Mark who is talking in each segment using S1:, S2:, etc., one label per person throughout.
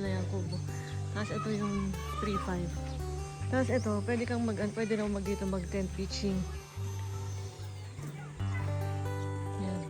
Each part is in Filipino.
S1: na yung kubo. Tapos ito yung 3.5. Tapos ito, pwede na dito mag tent pitching. Yan.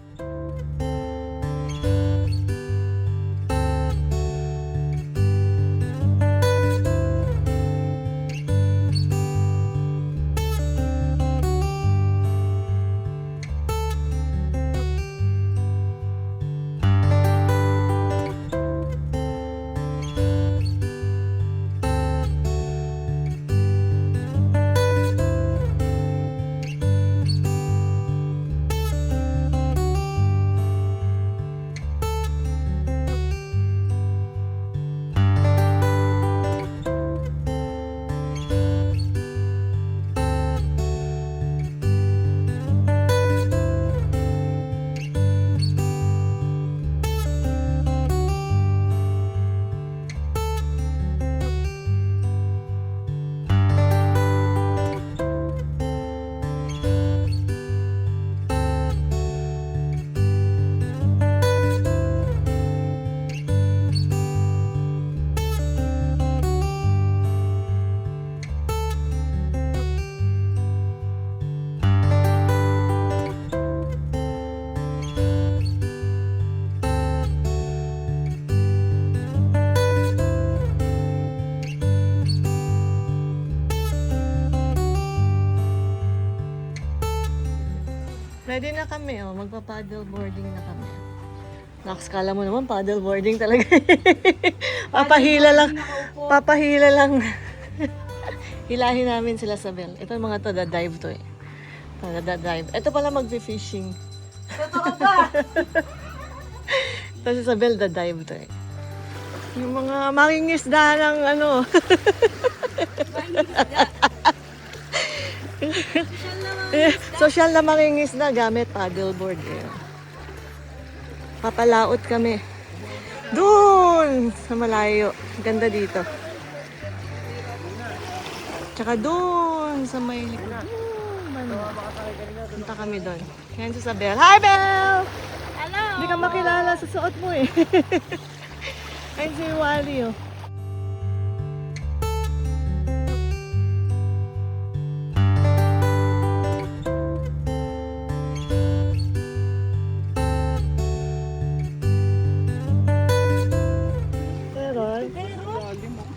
S1: Ready na kami, oh. Magpa-paddle boarding na kami. Naks, kala mo naman, paddle boarding talaga. Papahila lang. Papahila lang. Hilahin namin sila sa bell. Ito mga to, da-dive to eh. Da-dive. Ito pala mag-fishing.
S2: Totoo ba?
S1: Ito si Isabel, da-dive to eh. Yung mga mangingisda ng ano. Social na mangingisda gamit paddleboard eh. Papalaot kami. Doon sa malayo. Ganda dito. Tsaka doon sa may likod. Punta kami doon. Yan si Isabel. Hi, Belle!
S2: Hello!
S1: Hindi ka makilala sa suot mo eh. Ayun si Wally oh.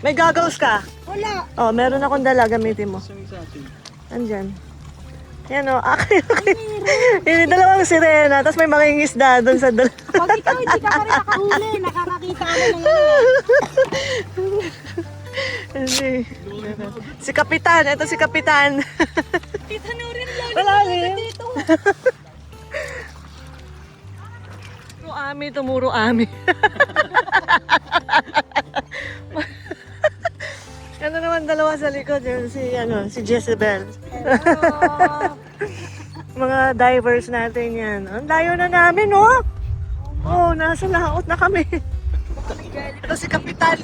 S1: May goggles ka?
S2: Wala!
S1: Oh, meron akong dala. Gamitin mo. Andyan. Yan o. Okay. Yung dalawang sirena. Tapos may mangingisda doon sa dala.
S2: Pag ikaw hindi ka pa rin nakahuli, nakakakita ka na
S1: Si Kapitan. Ito si Kapitan.
S2: Kita na rin lang.
S1: Wala rin.
S2: Dito.
S1: Tumuro ami. Ano naman dalawa sa likod yun, si Jezebel. Mga divers natin yan. Ang layo na namin, oh! Oh, nasa laot na kami. Ito si Kapitan,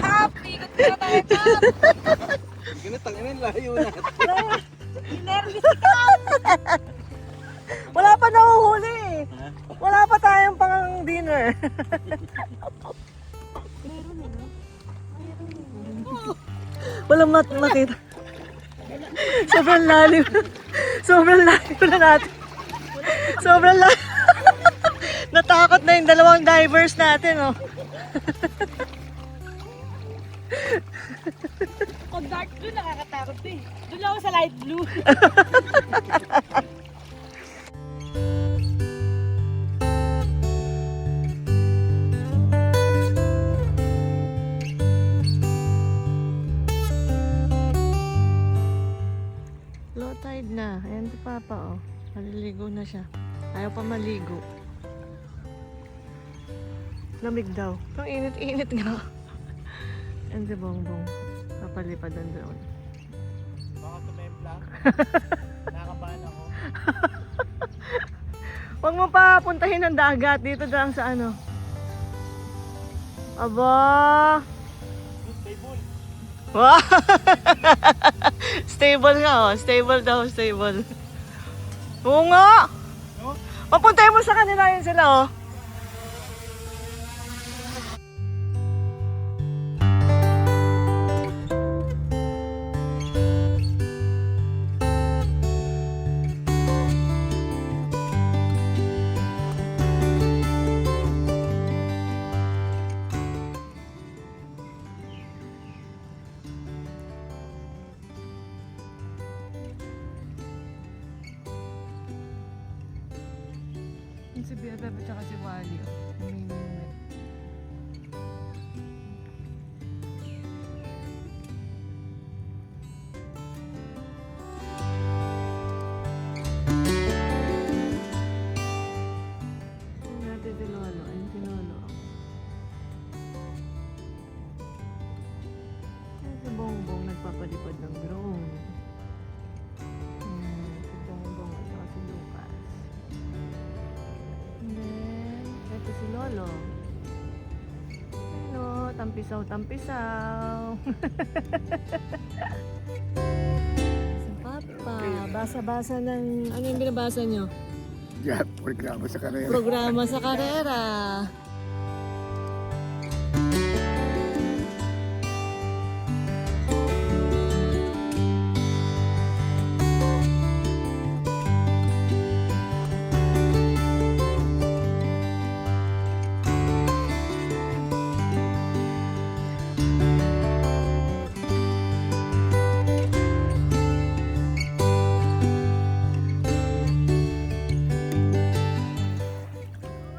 S2: Happy! Ikot na tayo, Kap!
S3: Ganitang ina, layo na.
S2: Nervous ka!
S1: Wala pa nahuhuli eh. Wala pa tayong pang dinner. Walang makita. Sobrang lalim. Sobrang lalim na natin. Sobrang lalim. Natakot na yung dalawang divers natin, oh.
S2: Pag dark blue, nakakatakot eh. Doon ako sa light blue.
S1: Low tide na. Ayan si Papa, oh. Maliligo na siya. Ayaw pa maligo. Lamig daw. Ang init-init nga. Ayan si Bongbong. Papalipadan doon.
S3: Baka tumempla. Nakabahan ako.
S1: Huwag mo pa puntahin ang dagat. Dito lang sa ano. Aba!
S3: Stable.
S1: Wow! Stable nga, oh. Stable daw, stable. Oo nga!
S3: No?
S1: Papuntahin mo sa kanila yun sila, oh. si BFF at saka si Wally. Namimingwit. Tingnan natin si Lolo. Ayun si Lolo. Ayun si Bongbong nagpapalipad ng drone. Si Bongbong at saka si Lucas. And then, ito si Lolo. Hello, tampisaw-tampisaw. Si Papa, basa-basa ng, ano yung binabasa nyo?
S4: Yan, programa sa karera.
S1: Programa sa karera.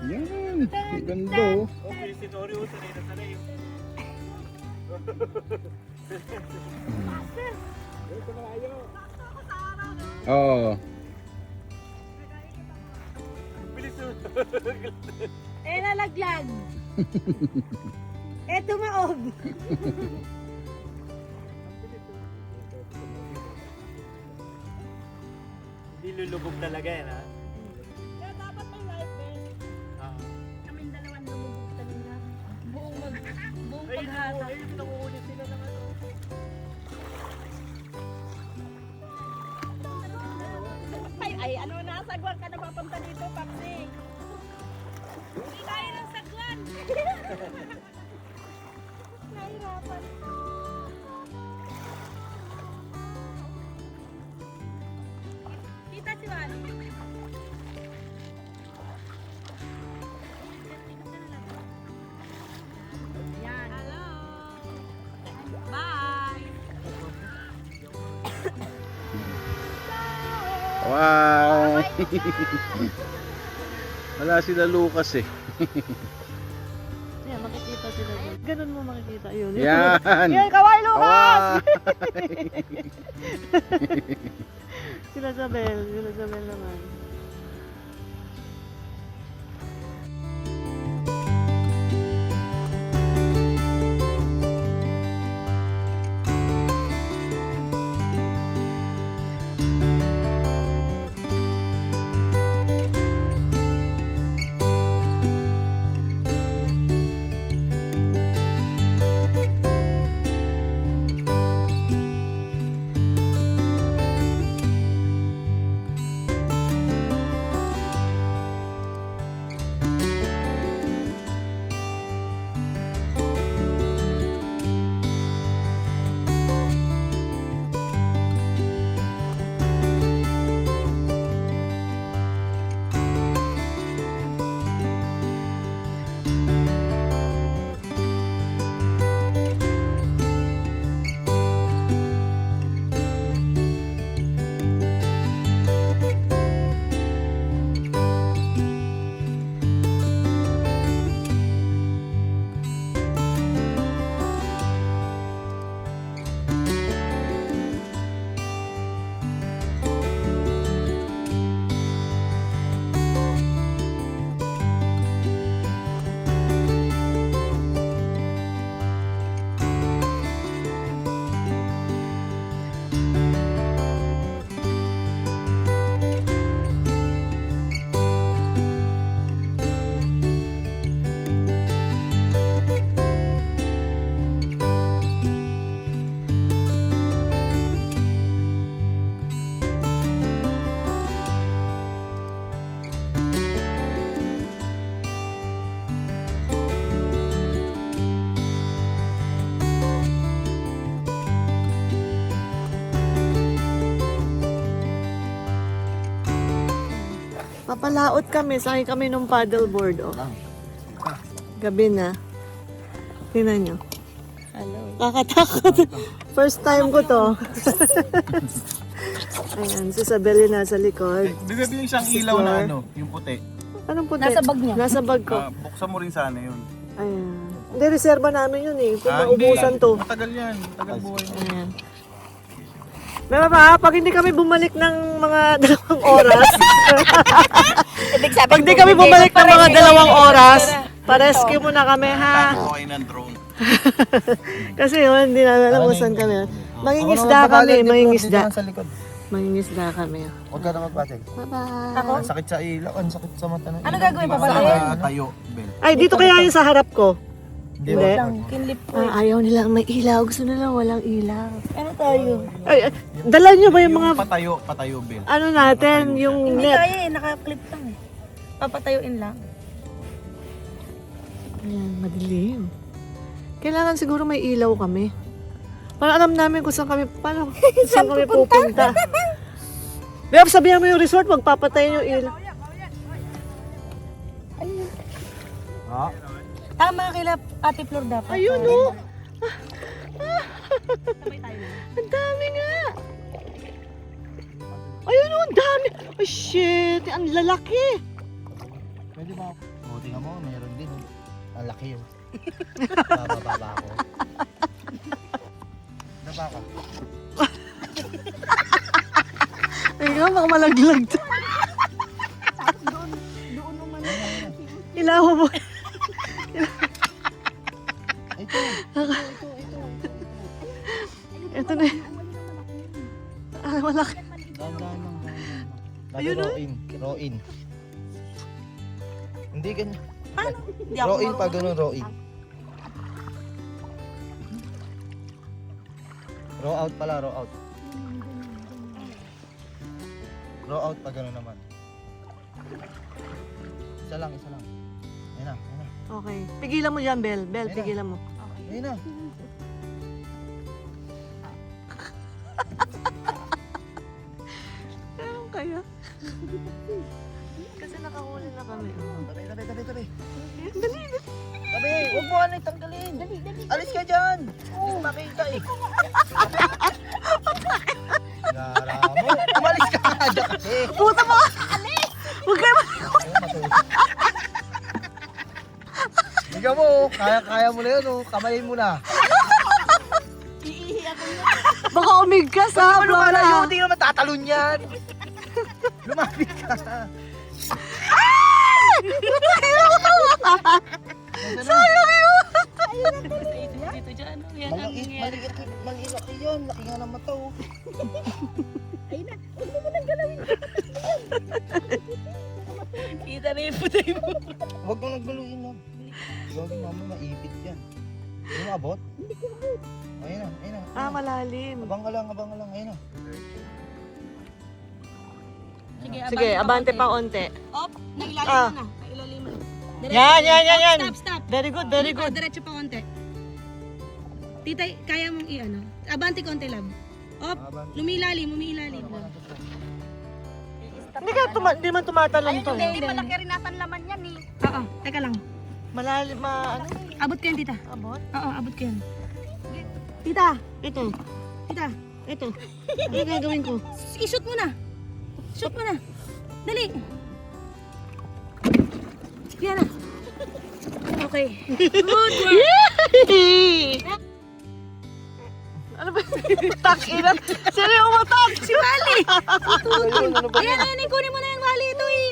S4: Yan, ganda oh.
S3: Okay, si Tori sanay na sanay.
S4: Oo.
S3: Bilis oh.
S2: Eh, nalaglag. Eh, tumaog.
S3: Hindi lulubog talaga yan ha.
S2: Kaya dapat may life vest. Kaming dalawan lumubog talaga. Buong paghata.
S3: Ay, nanguhuli sila ng ano.
S2: Ay, ano na, sagwan ka na papunta dito, Papsi. Hindi kaya ng sagwan. Nahirapan. Kita si Wally. Yan. Hello. Bye.
S4: Wow! Wala sila Lucas eh.
S1: Yan, makikita sila doon. Ganun mo makikita. Yun.
S4: Yan!
S1: Yan, kaway Lucas!
S4: Wow!
S1: Sila Isabel naman. Papalaot kami, sakay kami ng paddleboard, oh. Gabi na. Tingnan nyo.
S2: Hello.
S1: Kakatakot. First time ko to. Ayan, si Isabel yung nasa likod.
S3: Bigyan yung isang ilaw na ano, yung puti.
S1: Anong puti?
S2: Nasa bag niya.
S1: Nasa bag ko.
S3: Buksan mo rin sana yun.
S1: Ayan. Hindi, reserva namin yun eh. Kung
S3: Ah,
S1: maubusan to.
S3: Matagal yan. Matagal buhay mo.
S1: Ayan. Diba pa, pag hindi kami bumalik ng mga 2 oras,
S2: Ibig sabihin,
S1: pag hindi kami bumalik ng mga 2 oras, pa-rescue mo na kami ha.
S3: Tapo kayo ng drone.
S1: Kasi yun, hindi namin alam kung saan kami. Mangingisda kami, mangingisda.
S3: Sa likod.
S1: Mangingisda kami.
S3: Huwag ka na magpatil.
S1: Bye-bye.
S2: Ako?
S3: Ang sakit sa ilaw, ang sakit sa mata.
S2: Ano gagawin? Papatayin?
S3: Tayo, Bel.
S1: Ay, dito kaya yung sa harap ko. Hindi.
S2: Kinlip ko.
S1: Ayaw nilang may ilaw. Gusto nila walang ilaw.
S2: Ano tayo?
S1: Ay, dala nyo ba yung mga,
S3: Patayo, Bel.
S1: ano natin, yung
S2: Hindi
S1: net?
S2: kaya eh, naka-clip lang eh. Papatayuin lang.
S1: Ayan, madilim. Kailangan siguro may ilaw kami. Para alam namin kung saan kami, paano, saan kami pupunta. Bea, sabihan mo yung resort, magpapatayin yung ilaw.
S3: Ha?
S2: Tama kila Ate Flor dapat.
S1: Ayun o.
S2: Sabay tayo na.
S1: Ang dami nga. Ayun o, ang dami. Oh shit, ang lalaki.
S3: Pwede ba?
S5: O, tingnan mo, meron din. Ang laki yun. Bababa ako. Naba ka.
S1: Tingnan, baka malaglag to.
S2: Doon naman.
S1: Ilaw mo.
S5: Ito.
S1: Ito na. Ah, malaki.
S5: Dahan-dahan lang.
S1: Ayun,
S5: Ayun row in. Hindi ganyan.
S2: Hindi ako
S5: Row in pa ganun, row in. Row out pala, row out. Row out pa ganun naman. Isa lang. Ayun na.
S1: Okay. Pigilan mo dyan, Bel. Bel,
S5: Ayun na.
S1: pigilan mo.
S5: Ayun na.
S1: Ano kaya? Kasi nakahuli na kami.
S5: Tabi.
S1: Dali.
S5: Tabi, huwag mo ano tanggalin. Alis ka dyan. Gusto makita eh. Gara mo. Umalis ka nga dyan kasi.
S1: Puta mo! Huwag kayo
S5: Ikaw mo, kaya mo na yun, oh. Kamayin mo na.
S1: Baka umigkas ha,
S5: Ano ka na yun?
S1: Flora.
S5: Hindi naman tatalon yan. Lumapit ka.
S1: Sayang yun!
S2: Dito dyan. Yan ang
S5: Malaki yan. Laki nga ng mata, oh.
S2: kita na yung putay mo.
S5: Huwag mo nagbaluin lang. Gawin namin maipit yan. Hindi mo abot? Hindi ko abot. Ayun na.
S1: Ah, malalim.
S5: Abang ka lang. Ayun na.
S1: Sige, abante pa onte.
S2: Op, nailalim
S1: Ah.
S2: mo na. Nailalim mo na.
S1: Yan.
S2: Stop.
S1: Very good.
S2: Diretso pa konti. Titay, kaya mong i-ano. Abante konti lang. Op, umiilalim.
S1: Hindi man tumatalon to.
S2: Hindi malaki rin natin laman yan eh. Oo, teka lang.
S1: Malalim, ano?
S2: Abot ko yan, tita.
S1: Abot?
S2: Oo, abot ko yan. Tita,
S1: Ito.
S2: tita.
S1: Ano gagawin ko?
S2: I-shoot mo na. Shoot mo na. Dali. Yan na. Okay. Good work.
S1: Ano ba? Tak-ina. Sino yung umatak?
S2: Si Wally. Ayan, kunin mo na yung Wally. Ito eh.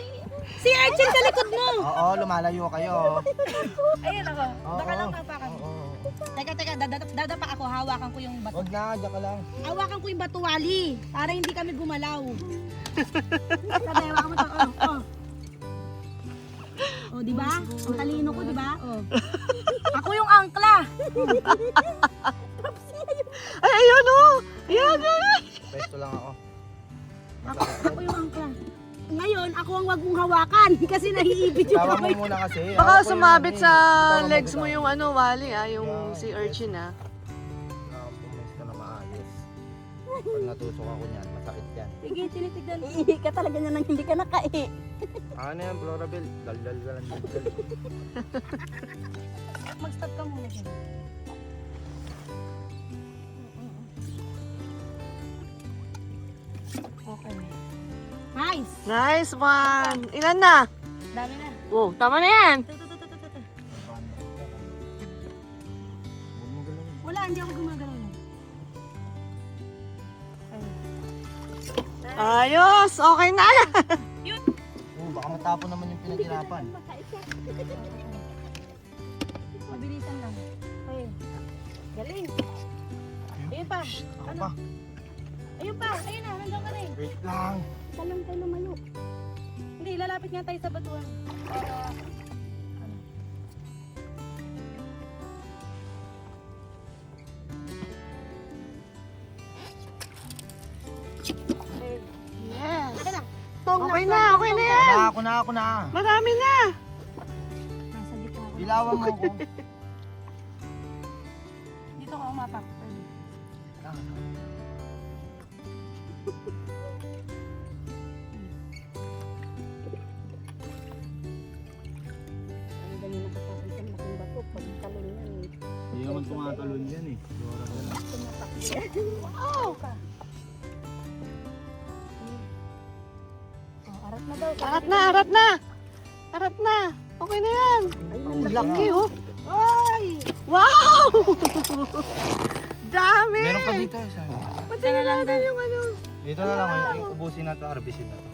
S2: Si Archie sa likod mo.
S5: Oo, lumalayo kayo.
S2: Ayan ako. Baka
S5: Oo.
S2: lang mapakan.
S5: Oo.
S2: Teka, dadapa ako. Hawakan ko yung bato.
S5: Huwag na, dyan ka lang.
S2: Hawakan ko yung bato, Wally. Para hindi kami gumalaw. Sabi, hawakan mo ito. Oh, di ba? Ang talino ko, di ba? Oh. Ako yung angkla.
S1: Ay, ayun o! Ayan.
S5: Pwesto lang ako.
S2: Ako yung angkla. Ngayon, ako ang wag mong hawakan kasi nahiibit yung
S5: Tawa
S2: kamay.
S5: mo muna kasi.
S1: Baka
S5: Ako po yung
S1: sumabit
S5: ano
S1: sa
S5: eh. Ikaw
S1: legs mo
S5: magbitaw.
S1: yung ano, Wally yung si urchin
S5: Pumesto na maayos. Pag natusok ako niyan, masakit yan.
S2: Sige, tinitignan. Ihi ka talaga niya nang hindi ka nakahi.
S5: Ano yan, Florabel? Daldal ka lang.
S2: Mag-stop ka muna dyan. Okay. Nice!
S1: Nice one! Ilan na?
S2: Dami na.
S1: Wow, tama na yan.
S2: Wala, hindi ako gumagalaw na.
S1: Ayos, okay na.
S5: Oh, baka matapon naman yung pinaghirapan.
S2: Mabilisan lang. Ayun. Galing. Ayun pa.
S5: Ako pa.
S2: Ayun pa. Ayun na, nandiyan ka na eh.
S5: Wait lang.
S2: Salang tayo lumayo. Hindi, lalapit nga tayo sa batuan.
S1: Yes.
S2: Aka na.
S1: Okay na, okay na yan.
S5: Ako na.
S1: Marami na.
S2: Nasa gitna ako.
S5: Ilawan mo ko.
S2: Dito ka umapak. Ang dali na kapakit sa malaking bato. Pag talon yan eh.
S3: Hindi naman tumatalon yan eh. Dora ka lang.
S2: Tumatak yan. Wow! Oh, arat na daw.
S1: Arat na, arat na. Arat na. Okay na yan. Ang laki oh.
S2: Ay!
S1: Wow! Dami.
S5: Meron pa dito isa.
S1: Pati na lang din yung ano.
S5: Dito na lang, ubusin na ito, harbisin na ito.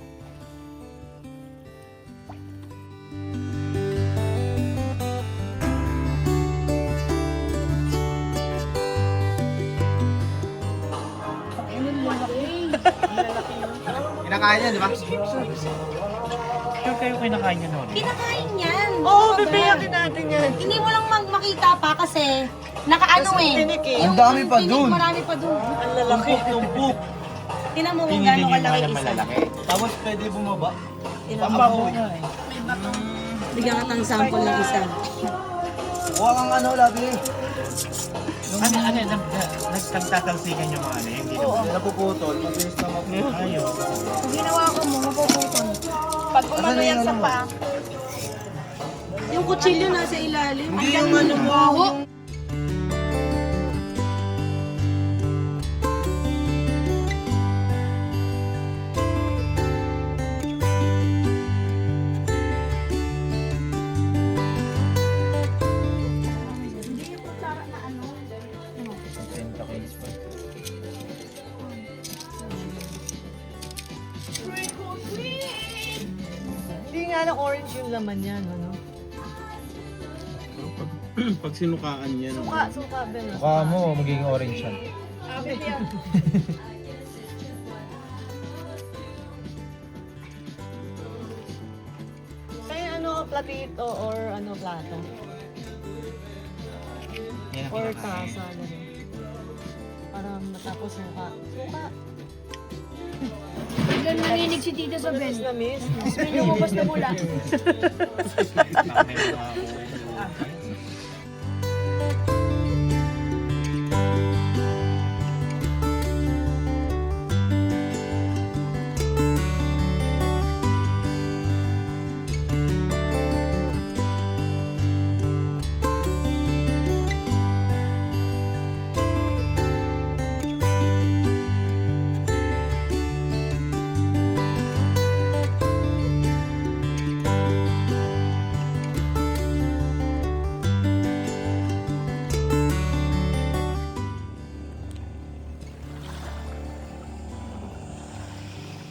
S5: Kinakain yan, di ba?
S3: Sure kayo kinakain niya noon?
S2: Kinakain yan.
S1: Oo, oh, bibiyakin natin yan.
S2: Hindi mo lang makita pa kasi nakaano
S1: Kasi
S2: eh.
S1: tinik eh.
S5: Ang dami pa
S2: tinik,
S5: dun.
S2: Marami pa dun.
S1: Ang lalaki.
S5: Tumpok.
S2: Tinan mo kung gaano kalaki isa.
S5: Tapos pwede bumaba.
S2: Tinan mo.
S5: Pababoy nga eh.
S2: Bigyan ka tang sample ng isa.
S5: Huwag kang ano lagi.
S3: Nagtatalsikan yung mga ano, hindi
S5: Oo. Napuputol, mabilis na maputol.
S3: Ayaw.
S2: Kung ginawa ko mo, mapuputol. Pag umano yan sa paa. Yung kutsilyo nasa ilalim.
S5: Hindi yung ano mo.
S2: Hindi yung kutsara na ano.
S1: Hindi nga na orange yung laman yan, ano?
S3: Pag sinukaan niya naman.
S1: Suka, suka, Ben.
S5: Mukha mo, magiging orange yan.
S1: Kaya ano, platito or ano, plato?
S3: Yan ang
S1: Or
S3: kinakain.
S1: tasa, gano'n. Para matapos suka. Suka.
S2: Biglang nanginig si Tita sa
S1: Miss na miss.
S2: May lumabas na mula.
S3: Nakakain na ako.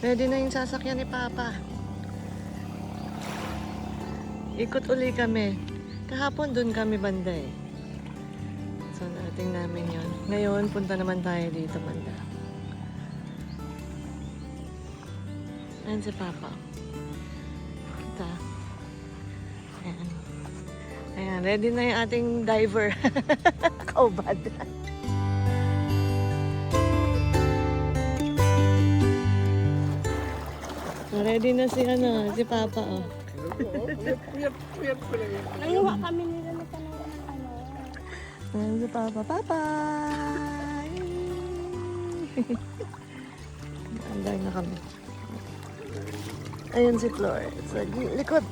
S1: Ready na yung sasakyan ni Papa. Ikot uli kami. Kahapon dun kami banda eh. So narating namin yon. Ngayon, punta naman tayo dito banda. Ayan si Papa. Kita. Ayan. Ayan, ready na yung ating diver. Kaubad. Ready na si ano, si Papa oh.
S2: Nanguha kami nila na tanong ng ano.
S1: Ayan si Papa. Papa! Andar na kami. Ayan si Flor. Sa likod.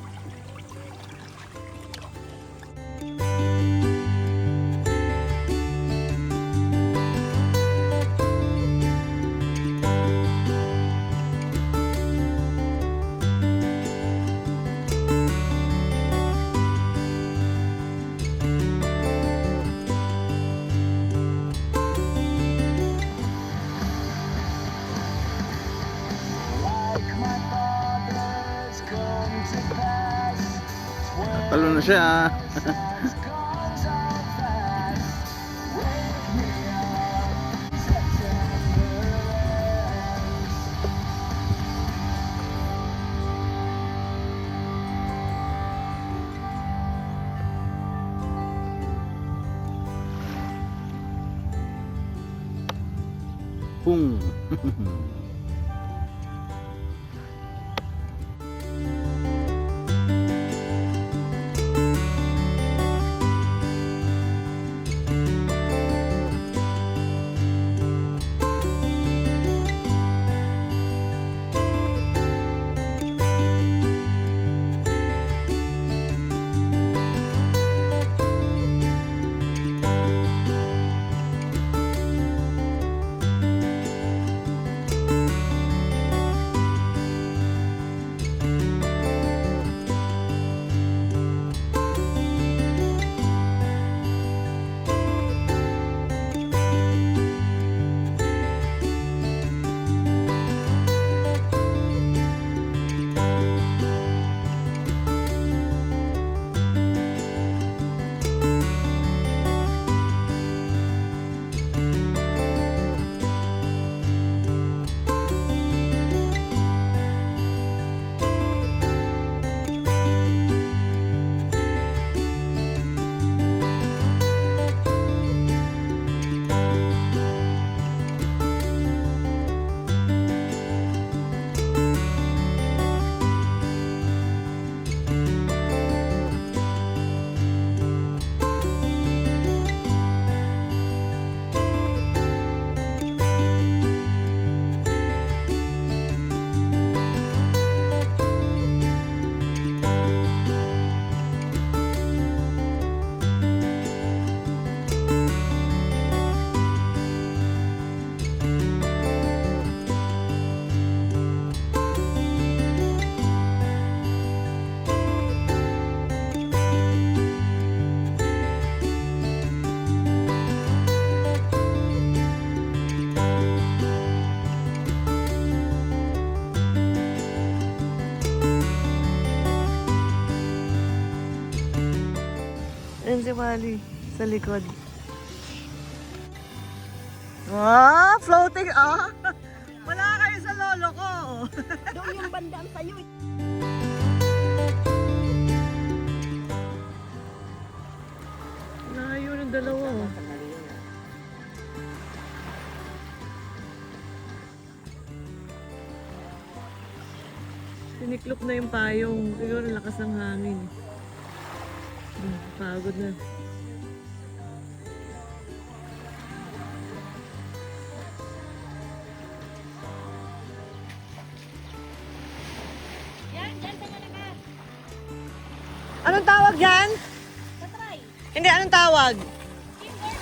S4: Talo na siya. Pung.
S1: Ayan si Wally sa likod. Ah, floating ah! Wala kayo sa lolo ko!
S2: Doon yung banda ang sayo.
S1: Layo ng dalawa. Oh. Siniklop na yung payong. Siguro lakas ng hangin. Pagod na.
S2: Yan, dyan sa malakas.
S1: Anong tawag yan?
S2: Patry.
S1: Hindi, anong tawag?
S2: Teamwork.